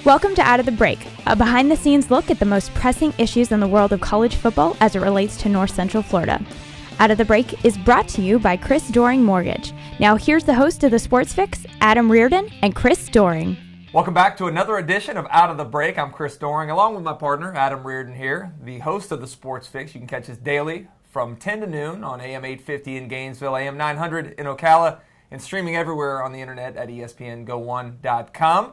Welcome to Out of the Break, a behind-the-scenes look at the most pressing issues in the world of college football as it relates to North Central Florida. Out of the Break is brought to you by Chris Doering Mortgage. Now here's the host of the Sports Fix, Adam Reardon and Chris Doering. Welcome back to another edition of Out of the Break. I'm Chris Doering, along with my partner, Adam Reardon here, the host of the Sports Fix. You can catch us daily from 10 to noon on AM 850 in Gainesville, AM 900 in Ocala, and streaming everywhere on the internet at ESPNGo1.com.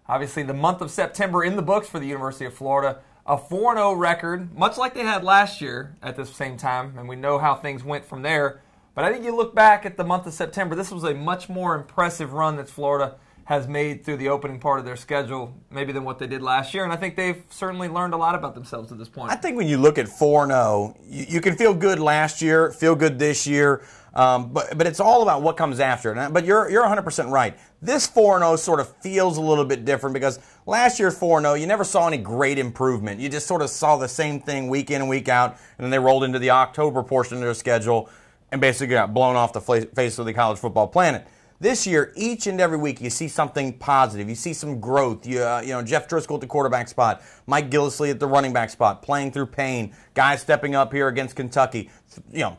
Obviously, the month of September in the books for the University of Florida. A 4-0 record, much like they had last year at this same time, and we know how things went from there. But I think you look back at the month of September, this was a much more impressive run that Florida has made through the opening part of their schedule, maybe than what they did last year. And I think they've certainly learned a lot about themselves at this point. I think when you look at 4-0, you can feel good last year, feel good this year, but it's all about what comes after. But you're 100% right. This 4-0 sort of feels a little bit different because last year's 4-0, you never saw any great improvement. You just sort of saw the same thing week in and week out, and then they rolled into the October portion of their schedule and basically got blown off the face of the college football planet. This year, each and every week, you see something positive. You see some growth. Jeff Driscoll at the quarterback spot, Mike Gillislee at the running back spot, playing through pain, guys stepping up here against Kentucky,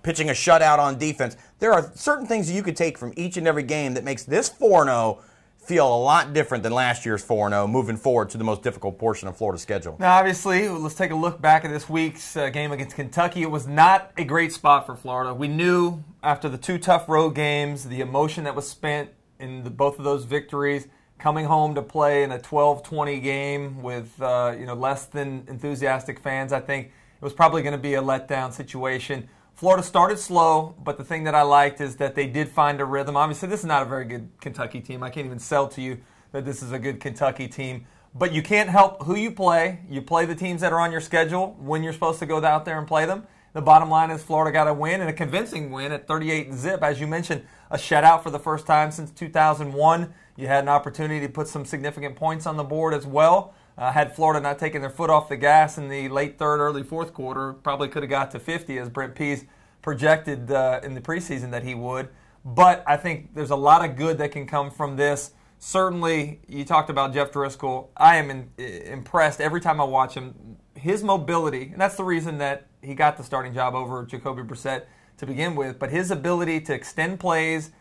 pitching a shutout on defense. There are certain things you could take from each and every game that makes this 4-0 feel a lot different than last year's 4-0 moving forward to the most difficult portion of Florida's schedule. Now, obviously, let's take a look back at this week's game against Kentucky. It was not a great spot for Florida. We knew after the two tough road games, the emotion that was spent in both of those victories, coming home to play in a 12-20 game with less than enthusiastic fans, I think it was probably going to be a letdown situation. Florida started slow, but the thing that I liked is that they did find a rhythm. Obviously, this is not a very good Kentucky team. I can't even sell to you that this is a good Kentucky team. But you can't help who you play. You play the teams that are on your schedule when you're supposed to go out there and play them. The bottom line is Florida got a win, and a convincing win at 38-0. As you mentioned, a shutout for the first time since 2001. You had an opportunity to put some significant points on the board as well. Had Florida not taken their foot off the gas in the late third, early fourth quarter, probably could have got to 50 as Brent Pease projected in the preseason that he would. But I think there's a lot of good that can come from this. Certainly, you talked about Jeff Driscoll. I am impressed every time I watch him. His mobility, and that's the reason that he got the starting job over Jacoby Brissett to begin with, but his ability to extend plays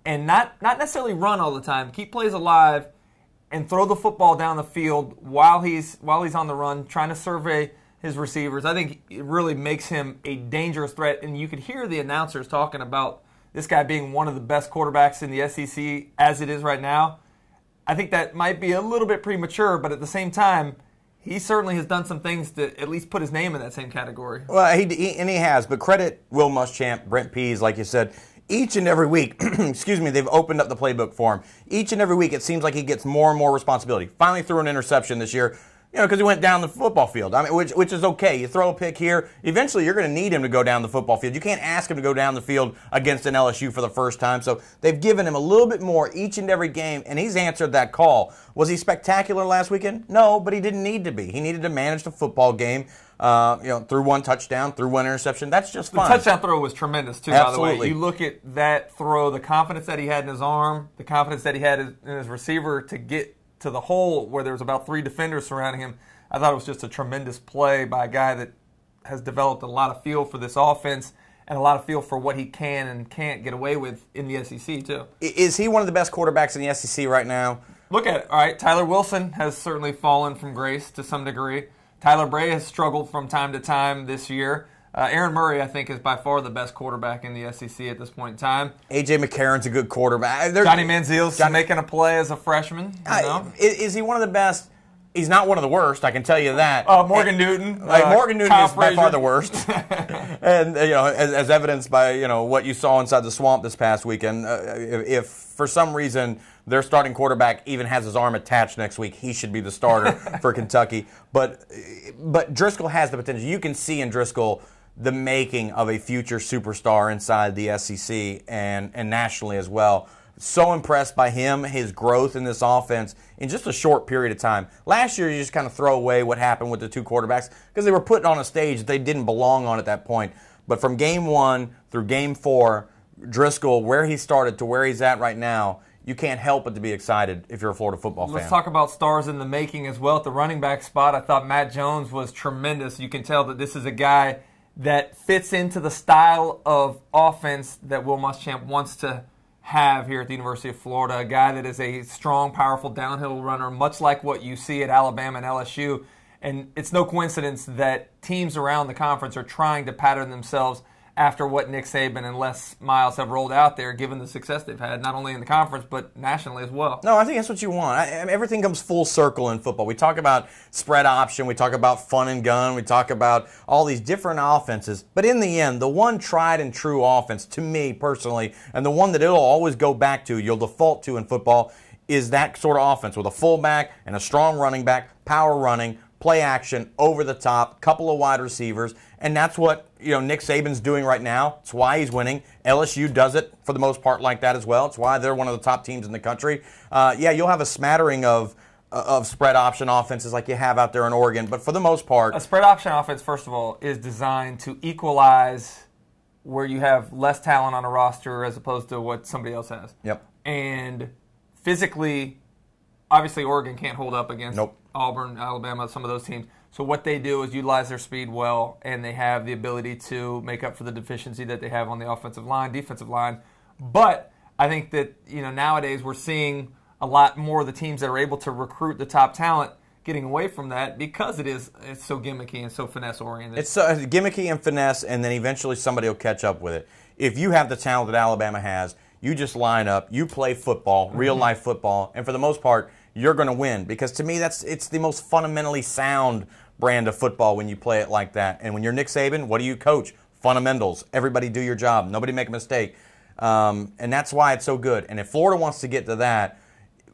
and not necessarily run all the time, keep plays alive, and throw the football down the field while he's on the run, trying to survey his receivers. I think it really makes him a dangerous threat. And you could hear the announcers talking about this guy being one of the best quarterbacks in the SEC as it is right now. I think that might be a little bit premature, but at the same time, he certainly has done some things to at least put his name in that same category. Well, he has, but credit Will Muschamp, Brent Pease, like you said. Each and every week, they've opened up the playbook for him. Each and every week, it seems like he gets more and more responsibility. Finally threw an interception this year, because he went down the football field. I mean, which is okay. You throw a pick here, eventually you're going to need him to go down the football field. You can't ask him to go down the field against an LSU for the first time. So they've given him a little bit more each and every game, and he's answered that call. Was he spectacular last weekend? No, but he didn't need to be. He needed to manage the football game. Threw one touchdown, threw one interception. That's just fine. The touchdown throw was tremendous, too, Absolutely. By the way. You look at that throw, the confidence that he had in his arm, the confidence that he had in his receiver to get to the hole where there was about 3 defenders surrounding him. I thought it was just a tremendous play by a guy that has developed a lot of feel for this offense and a lot of feel for what he can and can't get away with in the SEC, too. Is he one of the best quarterbacks in the SEC right now? Look at it. All right, Tyler Wilson has certainly fallen from grace to some degree. Tyler Bray has struggled from time to time this year. Aaron Murray, I think, is by far the best quarterback in the SEC at this point in time. A.J. McCarron's a good quarterback. Johnny Manziel's making a play as a freshman. Is he one of the best? He's not one of the worst, I can tell you that. Morgan Newton. Morgan Newton is by far the worst. And as evidenced by what you saw inside the swamp this past weekend, if for some reason their starting quarterback even has his arm attached next week, he should be the starter for Kentucky. But Driscoll has the potential. You can see in Driscoll the making of a future superstar inside the SEC and nationally as well. So impressed by him, his growth in this offense in just a short period of time. Last year, you just kind of throw away what happened with the two quarterbacks because they were put on a stage that they didn't belong on at that point. But from game 1 through game 4, Driscoll, where he started to where he's at right now, you can't help but to be excited if you're a Florida football fan. Let's talk about stars in the making as well. At the running back spot, I thought Matt Jones was tremendous. You can tell that this is a guy that fits into the style of offense that Will Muschamp wants to have here at the University of Florida, a guy that is a strong, powerful downhill runner, much like what you see at Alabama and LSU. And it's no coincidence that teams around the conference are trying to pattern themselves after what Nick Saban and Les Miles have rolled out there, given the success they've had, not only in the conference, but nationally as well. No, I think that's what you want. Everything comes full circle in football. We talk about spread option, we talk about fun and gun, we talk about all these different offenses, but in the end, the one tried and true offense, to me personally, and the one that it'll always go back to, you'll default to in football, is that sort of offense with a fullback and a strong running back, power running, play action, over the top, couple of wide receivers, and that's what Nick Saban's doing right now. It's why he's winning. LSU does it for the most part like that as well. It's why they're one of the top teams in the country. Yeah, you'll have a smattering of spread option offenses like you have out there in Oregon, but for the most part, a spread option offense, first of all, is designed to equalize where you have less talent on a roster as opposed to what somebody else has. Yep. And physically, obviously Oregon can't hold up against Auburn, Alabama, some of those teams. So what they do is utilize their speed well, and they have the ability to make up for the deficiency that they have on the offensive line, defensive line. But I think that nowadays we're seeing a lot more of the teams that are able to recruit the top talent getting away from that because it's so gimmicky and so finesse-oriented. It's so gimmicky and finesse, and then eventually somebody will catch up with it. If you have the talent that Alabama has, you just line up, you play football, real-life football, and for the most part, you're going to win. Because to me, it's the most fundamentally sound brand of football when you play it like that. And when you're Nick Saban, what do you coach? Fundamentals. Everybody do your job. Nobody make a mistake. And that's why it's so good. And if Florida wants to get to that,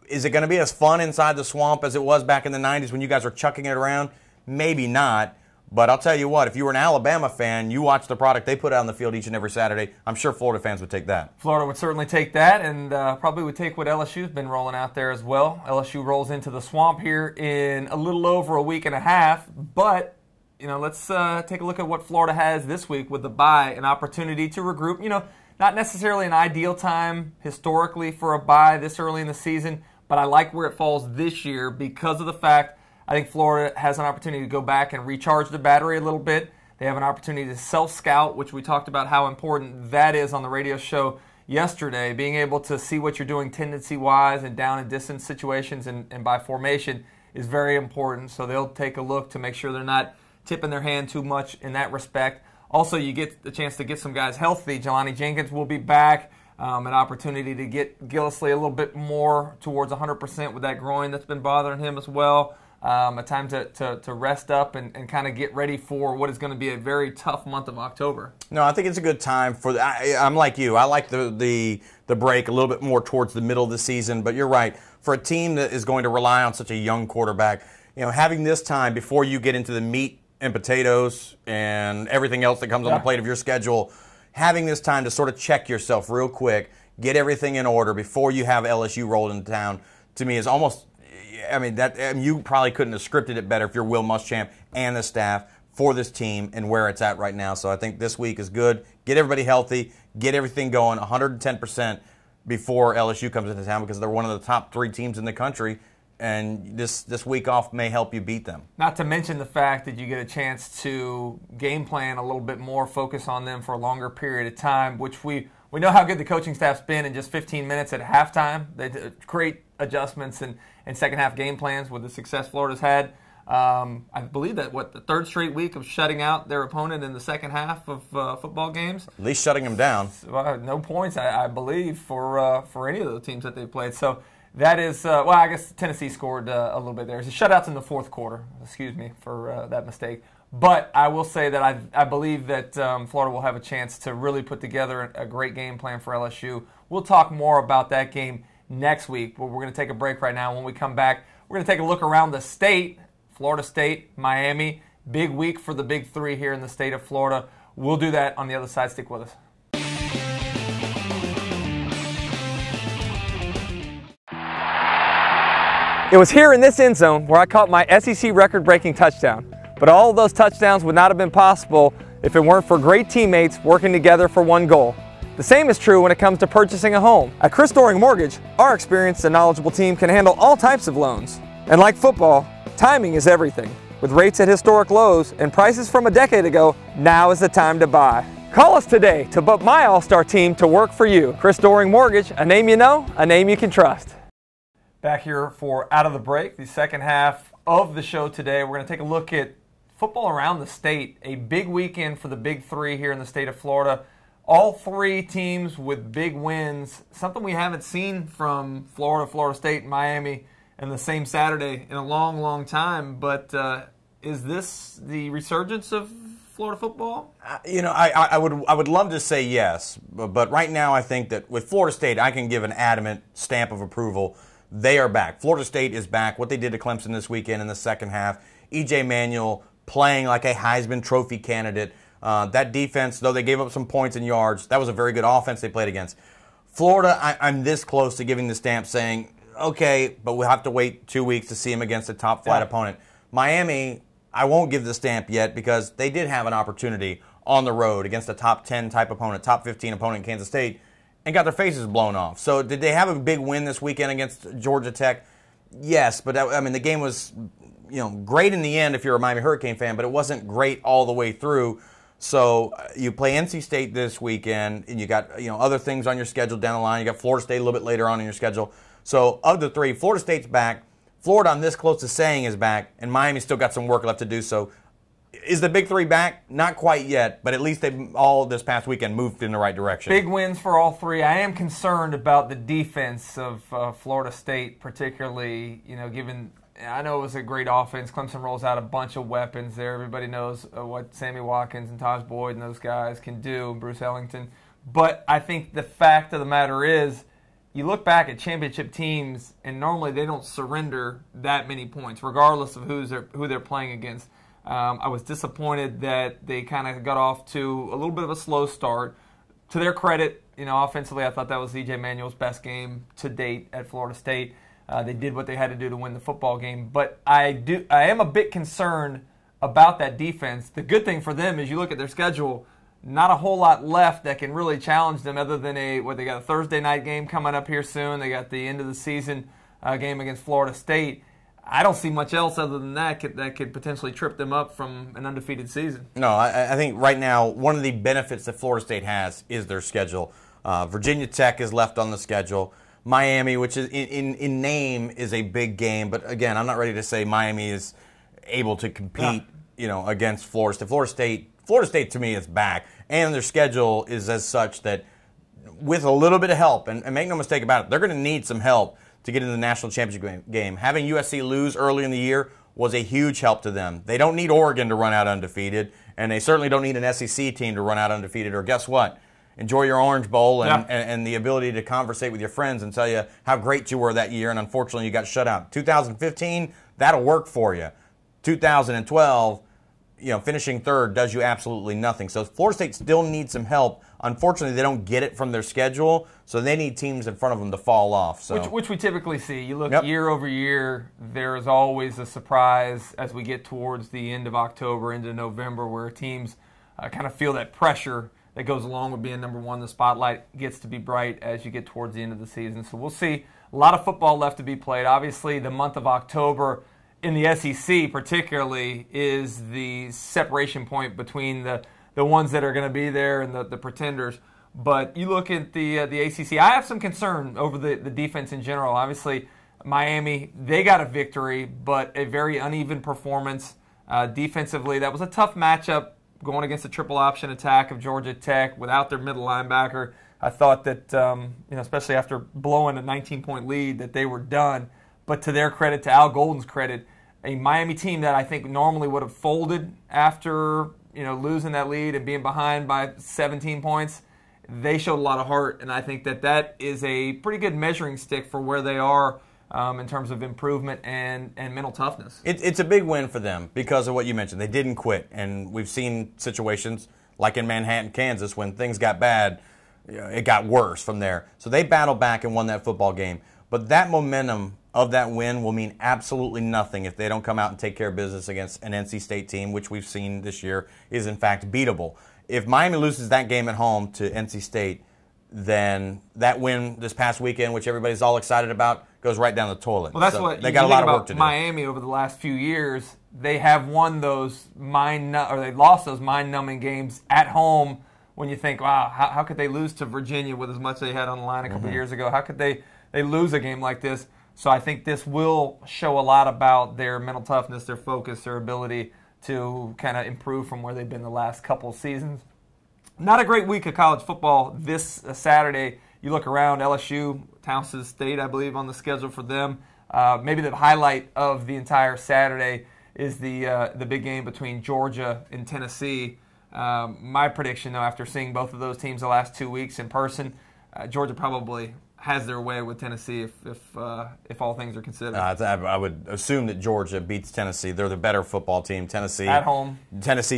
is it going to be as fun inside the swamp as it was back in the 90s when you guys were chucking it around? Maybe not. But I'll tell you what, if you were an Alabama fan, you watch the product they put out on the field each and every Saturday, I'm sure Florida fans would take that. Florida would certainly take that, and probably would take what LSU's been rolling out there as well. LSU rolls into the swamp here in a little over a week and a half, but let's take a look at what Florida has this week with the bye, an opportunity to regroup. Not necessarily an ideal time historically for a bye this early in the season, but I like where it falls this year because of the fact I think Florida has an opportunity to go back and recharge the battery a little bit. They have an opportunity to self-scout, which we talked about how important that is on the radio show yesterday. Being able to see what you're doing tendency-wise and down and distance situations and by formation is very important. So they'll take a look to make sure they're not tipping their hand too much in that respect. Also, you get the chance to get some guys healthy. Jelani Jenkins will be back. An opportunity to get Gillislee a little bit more towards 100% with that groin that's been bothering him as well. A time to rest up and kind of get ready for what is going to be a very tough month of October. No, I think it's a good time for I'm like you. I like the break a little bit more towards the middle of the season, but you're right. For a team that is going to rely on such a young quarterback, having this time before you get into the meat and potatoes and everything else that comes on the plate of your schedule, having this time to sort of check yourself real quick, get everything in order before you have LSU rolled into town, to me is almost you probably couldn't have scripted it better if you're Will Muschamp and the staff for this team and where it's at right now. So I think this week is good. Get everybody healthy, get everything going 110% before LSU comes into town because they're one of the top 3 teams in the country, and this week off may help you beat them. Not to mention the fact that you get a chance to game plan a little bit more, focus on them for a longer period of time, which we know how good the coaching staff's been in just 15 minutes at halftime. They did great adjustments and second half game plans with the success Florida's had. I believe that the 3rd straight week of shutting out their opponent in the second half of football games. At least shutting them down. No points, I believe, for any of the teams that they've played. So that is, I guess Tennessee scored a little bit there. It's shutouts in the 4th quarter. Excuse me for that mistake. But I will say that I believe that Florida will have a chance to really put together a great game plan for LSU. We'll talk more about that game next week, but we're going to take a break right now. When we come back, we're going to take a look around the state, Florida State, Miami. Big week for the Big 3 here in the state of Florida. We'll do that on the other side. Stick with us. It was here in this end zone where I caught my SEC record-breaking touchdown. But all of those touchdowns would not have been possible if it weren't for great teammates working together for one goal. The same is true when it comes to purchasing a home. At Chris Doering Mortgage, our experienced and knowledgeable team can handle all types of loans. And like football, timing is everything. With rates at historic lows and prices from a decade ago, now is the time to buy. Call us today to put my all-star team to work for you. Chris Doering Mortgage, a name you know, a name you can trust. Back here for Out of the Break, the second half of the show today. We're going to take a look at football around the state. A big weekend for the Big Three here in the state of Florida. All three teams with big wins, something we haven't seen from Florida, Florida State, and Miami in the same Saturday in a long, long time. But is this the resurgence of Florida football? I would love to say yes, but right now I think that with Florida State, I can give an adamant stamp of approval. They are back. Florida State is back. What they did to Clemson this weekend in the second half, E.J. Manuel playing like a Heisman Trophy candidate. That defense, though they gave up some points and yards, that was a very good offense they played against. Florida, I'm this close to giving the stamp saying, okay, but we'll have to wait 2 weeks to see him against a top-flight opponent. Miami, I won't give the stamp yet because they did have an opportunity on the road against a top 10 type opponent, top 15 opponent in Kansas State, and got their faces blown off. So did they have a big win this weekend against Georgia Tech? Yes, but the game was great in the end if you're a Miami Hurricane fan, but it wasn't great all the way through. So you play NC State this weekend, and you got other things on your schedule down the line. You got Florida State a little bit later on in your schedule. So of the three, Florida State's back. Florida, I'm this close to saying, is back, and Miami's still got some work left to do. So is the Big Three back? Not quite yet, but at least they all this past weekend moved in the right direction. Big wins for all three. I am concerned about the defense of Florida State, particularly, given I know it was a great offense. Clemson rolls out a bunch of weapons there. Everybody knows what Sammy Watkins and Taj Boyd and those guys can do, Bruce Ellington. But I think the fact of the matter is, you look back at championship teams, and normally they don't surrender that many points, regardless of who they're playing against. I was disappointed that they kind of got off to a little bit of a slow start. To their credit, offensively, I thought that was E.J. Manuel's best game to date at Florida State. They did what they had to do to win the football game. But I am a bit concerned about that defense. The good thing for them is you look at their schedule, not a whole lot left that can really challenge them other than they got a Thursday night game coming up here soon. They got the end of the season game against Florida State. I don't see much else other than that could potentially trip them up from an undefeated season. No, I think right now one of the benefits that Florida State has is their schedule. Virginia Tech is left on the schedule. Miami, which is in name is a big game, but again, I'm not ready to say Miami is able to compete, against Florida State. Florida State to me is back, and their schedule is as such that with a little bit of help, and make no mistake about it, they're going to need some help to get into the national championship game. Having USC lose early in the year was a huge help to them. They don't need Oregon to run out undefeated, and they certainly don't need an SEC team to run out undefeated, or guess what? Enjoy your Orange Bowl and the ability to conversate with your friends and tell you how great you were that year, and unfortunately you got shut out. 2015, that'll work for you. 2012, finishing third does you absolutely nothing. So Florida State still needs some help. Unfortunately, they don't get it from their schedule, so they need teams in front of them to fall off. So. Which we typically see. You look year over year, there is always a surprise as we get towards the end of October, into November, where teams kind of feel that pressure that goes along with being number one. The spotlight gets to be bright as you get towards the end of the season. So we'll see. A lot of football left to be played. Obviously, the month of October in the SEC particularly is the separation point between the ones that are going to be there and the pretenders. But you look at the ACC, I have some concern over the defense in general. Obviously, Miami, they got a victory, but a very uneven performance defensively. That was a tough matchup going against the triple option attack of Georgia Tech without their middle linebacker. I thought that, especially after blowing a 19-point lead, that they were done. But to their credit, to Al Golden's credit, a Miami team that I think normally would have folded after losing that lead and being behind by 17 points, they showed a lot of heart, and I think that is a pretty good measuring stick for where they are in terms of improvement and mental toughness. It's a big win for them because of what you mentioned. They didn't quit, and we've seen situations like in Manhattan, Kansas, when things got bad, it got worse from there. So they battled back and won that football game. But that momentum of that win will mean absolutely nothing if they don't come out and take care of business against an NC State team, which we've seen this year is in fact beatable. If Miami loses that game at home to NC State, then that win this past weekend, which everybody's all excited about, goes right down the toilet. Well, that's so what they got a lot of work to do. Miami over the last few years, they have won those they lost those mind-numbing games at home. When you think, wow, how could they lose to Virginia with as much they had on the line a couple years ago? How could they lose a game like this? So I think this will show a lot about their mental toughness, their focus, their ability to kind of improve from where they've been the last couple seasons. Not a great week of college football this Saturday. You look around, LSU, Towson State, I believe, on the schedule for them. Maybe the highlight of the entire Saturday is the big game between Georgia and Tennessee. My prediction, though, after seeing both of those teams the last 2 weeks in person, Georgia probably has their way with Tennessee if all things are considered. I would assume that Georgia beats Tennessee. They're the better football team. Tennessee at home. Tennessee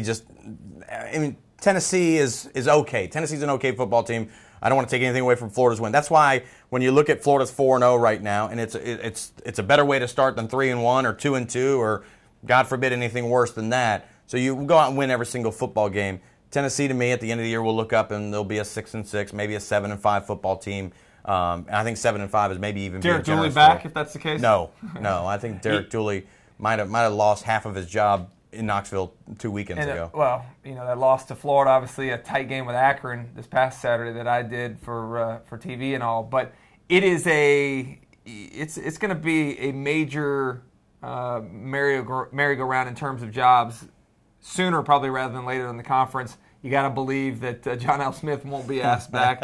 is okay. Tennessee's an okay football team. I don't want to take anything away from Florida's win. That's why when you look at Florida's 4-0 right now, and it's a better way to start than 3-1 or 2-2 or God forbid anything worse than that. So you go out and win every single football game. Tennessee, to me, at the end of the year, will look up and they'll be a 6-6, maybe a 7-5 football team. And I think 7-5 is maybe even Derek Dooley back, if that's the case. No. I think Derek Dooley might have lost half of his job in Knoxville 2 weekends ago. Well, that loss to Florida, obviously a tight game with Akron this past Saturday that I did for TV and all. But it is it's going to be a major merry-go-round in terms of jobs sooner probably rather than later in the conference. You got to believe that John L. Smith won't be asked back.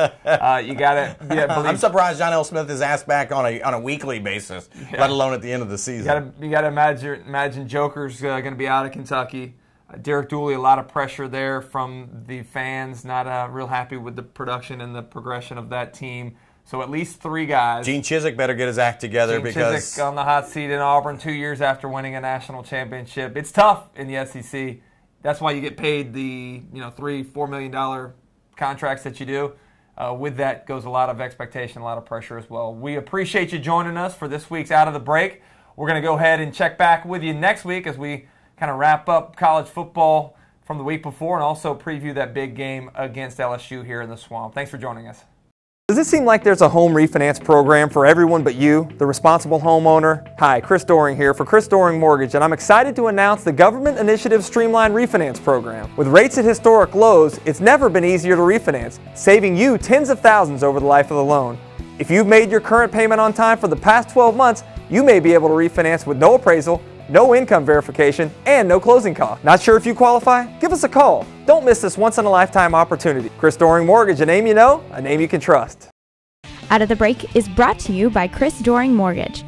You got to believe. I'm surprised John L. Smith is asked back on a weekly basis, let alone at the end of the season. You got to imagine Joker's going to be out of Kentucky. Derek Dooley, a lot of pressure there from the fans. Not real happy with the production and the progression of that team. So at least 3 guys. Gene Chizik better get his act together because Chizik on the hot seat in Auburn 2 years after winning a national championship. It's tough in the SEC. That's why you get paid the $3-4 million contracts that you do. With that goes a lot of expectation, a lot of pressure as well. We appreciate you joining us for this week's Out of the Break. We're going to go ahead and check back with you next week as we kind of wrap up college football from the week before and also preview that big game against LSU here in the Swamp. Thanks for joining us. Does it seem like there's a home refinance program for everyone but you, the responsible homeowner? Hi, Chris Doering here for Chris Doering Mortgage, and I'm excited to announce the Government Initiative Streamlined Refinance Program. With rates at historic lows, it's never been easier to refinance, saving you tens of thousands over the life of the loan. If you've made your current payment on time for the past 12 months, you may be able to refinance with no appraisal, no income verification, and no closing costs. Not sure if you qualify? Give us a call. Don't miss this once-in-a-lifetime opportunity. Chris Doering Mortgage, a name you know, a name you can trust. Out of the Break is brought to you by Chris Doering Mortgage.